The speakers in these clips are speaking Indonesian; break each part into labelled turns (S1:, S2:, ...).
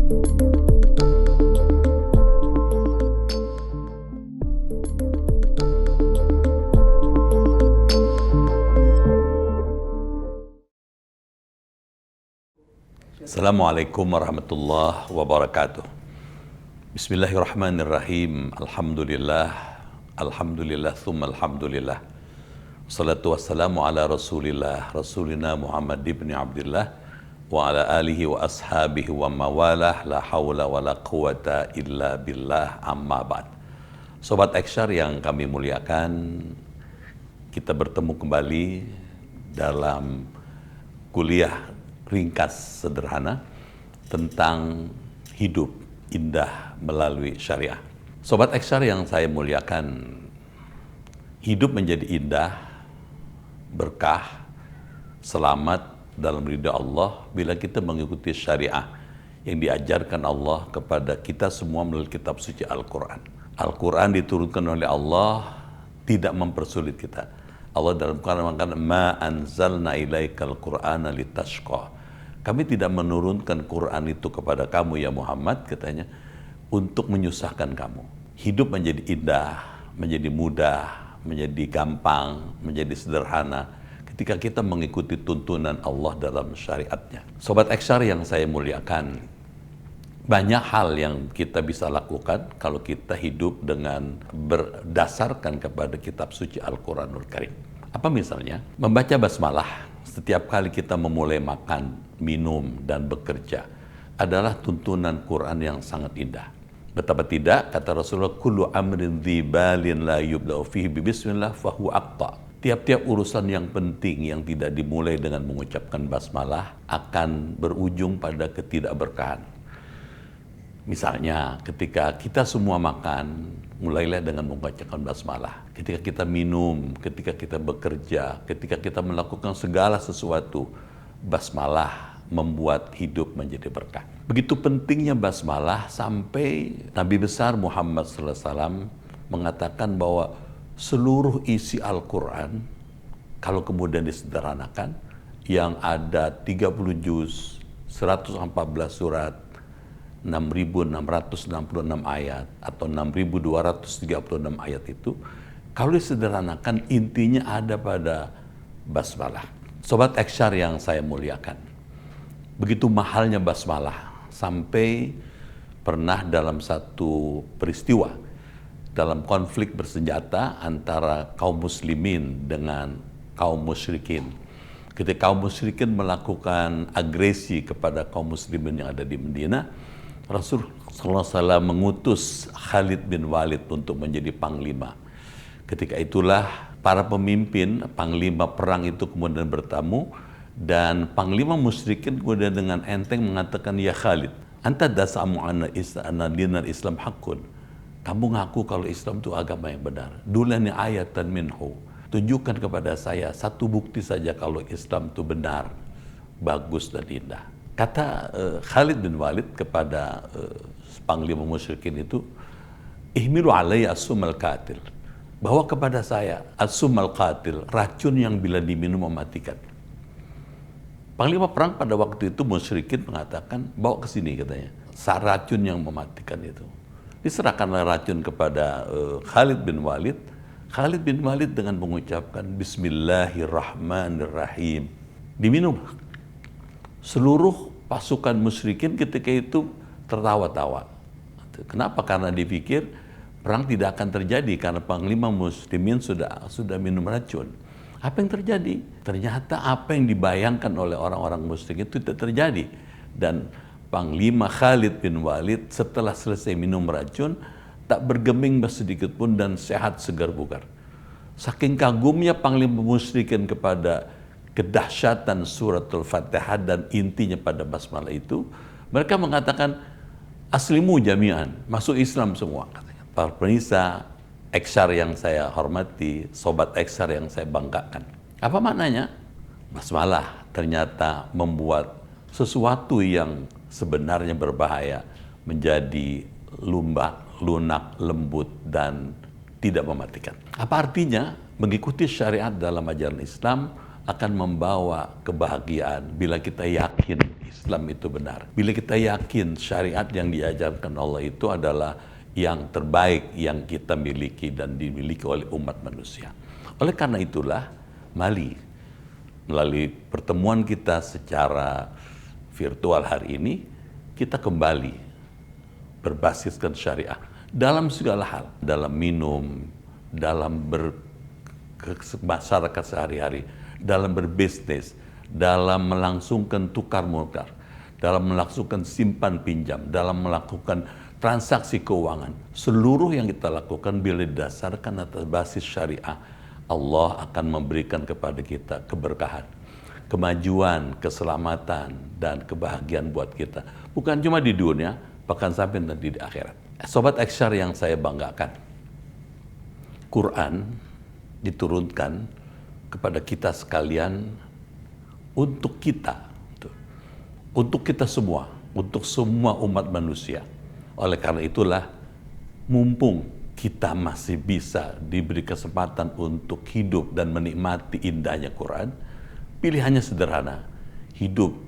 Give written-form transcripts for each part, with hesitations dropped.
S1: Assalamualaikum warahmatullahi wabarakatuh. Bismillahirrahmanirrahim. Alhamdulillah, thumma alhamdulillah. Salatu wassalamu ala rasulillah, rasulina Muhammad ibn Abdullah wa ala alihi wa ashabihi wa mawalah, la hawla wa la quwata illa billah, amma ba'd. Sobat Eksyar yang kami muliakan, kita bertemu kembali dalam kuliah ringkas sederhana tentang hidup indah melalui syariah. Sobat Eksyar yang saya muliakan, hidup menjadi indah, berkah, selamat dalam ridha Allah bila kita mengikuti syariah yang diajarkan Allah kepada kita semua melalui kitab suci Al-Quran. Al-Quran diturunkan oleh Allah, tidak mempersulit kita. Allah dalam Quran mengatakan, ma anzalna ilaikal Qur'ana litashqa. Kami tidak menurunkan Quran itu kepada kamu ya Muhammad, katanya, untuk menyusahkan kamu. Hidup menjadi indah, menjadi mudah, menjadi gampang, menjadi sederhana ketika kita mengikuti tuntunan Allah dalam syariatnya. Sobat Eksyar yang saya muliakan, banyak hal yang kita bisa lakukan kalau kita hidup dengan berdasarkan kepada kitab suci Al-Quranul Karim. Apa misalnya? Membaca basmalah setiap kali kita memulai makan, minum, dan bekerja adalah tuntunan Quran yang sangat indah. Betapa tidak, kata Rasulullah, kullu amrin dzibalin la yubda'u fihi bismillah fahu aqta. Tiap-tiap urusan yang penting yang tidak dimulai dengan mengucapkan basmalah akan berujung pada ketidakberkahan. Misalnya, ketika kita semua makan, mulailah dengan mengucapkan basmalah. Ketika kita minum, ketika kita bekerja, ketika kita melakukan segala sesuatu, basmalah membuat hidup menjadi berkah. Begitu pentingnya basmalah sampai Nabi besar Muhammad SAW mengatakan bahwa seluruh isi Al-Quran, kalau kemudian disederhanakan, yang ada 30 juz, 114 surat, 6.666 ayat atau 6.236 ayat itu, kalau disederhanakan intinya ada pada basmalah. Sobat Eksyar yang saya muliakan, begitu mahalnya basmalah sampai pernah dalam satu peristiwa dalam konflik bersenjata antara kaum muslimin dengan kaum musyrikin. Ketika kaum musyrikin melakukan agresi kepada kaum muslimin yang ada di Madinah, Rasulullah SAW mengutus Khalid bin Walid untuk menjadi panglima. Ketika itulah para pemimpin, panglima perang itu kemudian bertamu, dan panglima musyrikin kemudian dengan enteng mengatakan, ya Khalid, anta dasamu anna dinal Islam hakun. Kamu ngaku kalau Islam itu agama yang benar. Dulani ayatan minhu. Tunjukkan kepada saya satu bukti saja kalau Islam itu benar, bagus dan indah. Kata Khalid bin Walid kepada panglima musyrikin itu, ihmilu alayya as-summal qatil. Bawa kepada saya as-summal qatil, racun yang bila diminum mematikan. Panglima perang pada waktu itu musyrikin mengatakan, bawa ke sini katanya, racun yang mematikan itu. Diserahkanlah racun kepada Khalid bin Walid. Khalid bin Walid dengan mengucapkan Bismillahirrahmanirrahim, diminum. Seluruh pasukan musyrikin ketika itu tertawa-tawa. Kenapa? Karena dipikir perang tidak akan terjadi karena panglima muslimin sudah minum racun. Apa yang terjadi? Ternyata apa yang dibayangkan oleh orang-orang musyrik itu tidak terjadi. Dan panglima Khalid bin Walid setelah selesai minum racun tak bergeming sedikit pun dan sehat segar bugar. Saking kagumnya panglima musyrikin kepada kedahsyatan suratul Fatihah dan intinya pada basmalah itu, mereka mengatakan aslimu jami'an, masuk Islam semua, katanya. Para pemirsa Eksyar yang saya hormati, sobat Eksyar yang saya banggakan. Apa maknanya? Basmalah ternyata membuat sesuatu yang sebenarnya berbahaya menjadi lunak, lembut, dan tidak mematikan. Apa artinya? Mengikuti syariat dalam ajaran Islam akan membawa kebahagiaan bila kita yakin Islam itu benar. Bila kita yakin syariat yang diajarkan Allah itu adalah yang terbaik yang kita miliki dan dimiliki oleh umat manusia. Oleh karena itulah, mari melalui pertemuan kita secara virtual hari ini, kita kembali berbasiskan syariah dalam segala hal, dalam minum, dalam masyarakat sehari-hari, dalam berbisnis, dalam melangsungkan tukar menukar, dalam melangsungkan simpan pinjam, dalam melakukan transaksi keuangan. Seluruh yang kita lakukan bila didasarkan atas basis syariah, Allah akan memberikan kepada kita keberkahan, kemajuan, keselamatan, dan kebahagiaan buat kita. Bukan cuma di dunia, bahkan sampai nanti di akhirat. Sobat Eksyar yang saya banggakan, Quran diturunkan kepada kita sekalian untuk kita semua, untuk semua umat manusia. Oleh karena itulah, mumpung kita masih bisa diberi kesempatan untuk hidup dan menikmati indahnya Quran, pilihannya sederhana, hidup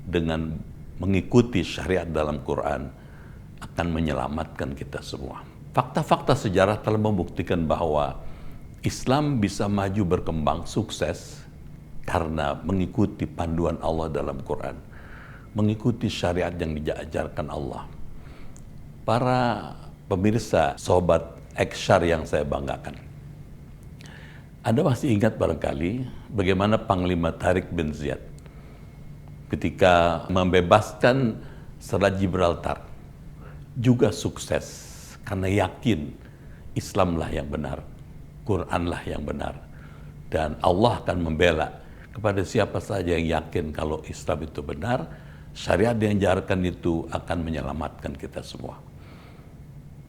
S1: dengan mengikuti syariat dalam Quran akan menyelamatkan kita semua. Fakta-fakta sejarah telah membuktikan bahwa Islam bisa maju berkembang sukses karena mengikuti panduan Allah dalam Quran, mengikuti syariat yang diajarkan Allah. Para pemirsa, sobat Eksyar yang saya banggakan, Anda masih ingat barangkali bagaimana Panglima Tariq bin Ziyad ketika membebaskan Selat Gibraltar juga sukses karena yakin Islamlah yang benar, Quranlah yang benar, dan Allah akan membela kepada siapa saja yang yakin kalau Islam itu benar, syariat yang diajarkan itu akan menyelamatkan kita semua.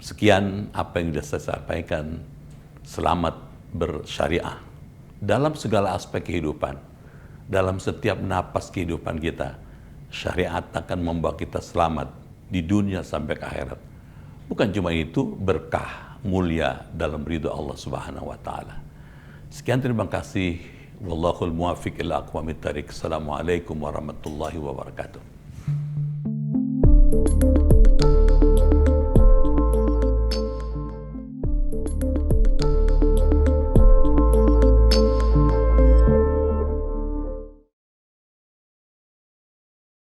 S1: Sekian apa yang sudah saya sampaikan. Selamat bersyariah dalam segala aspek kehidupan, dalam setiap napas kehidupan kita. Syariat akan membawa kita selamat di dunia sampai ke akhirat. Bukan cuma itu, berkah, mulia dalam ridho Allah Subhanahu wa taala. Sekian, terima kasih. Wallahul muwaffiq ila aqwamit thariq. Assalamualaikum warahmatullahi wabarakatuh.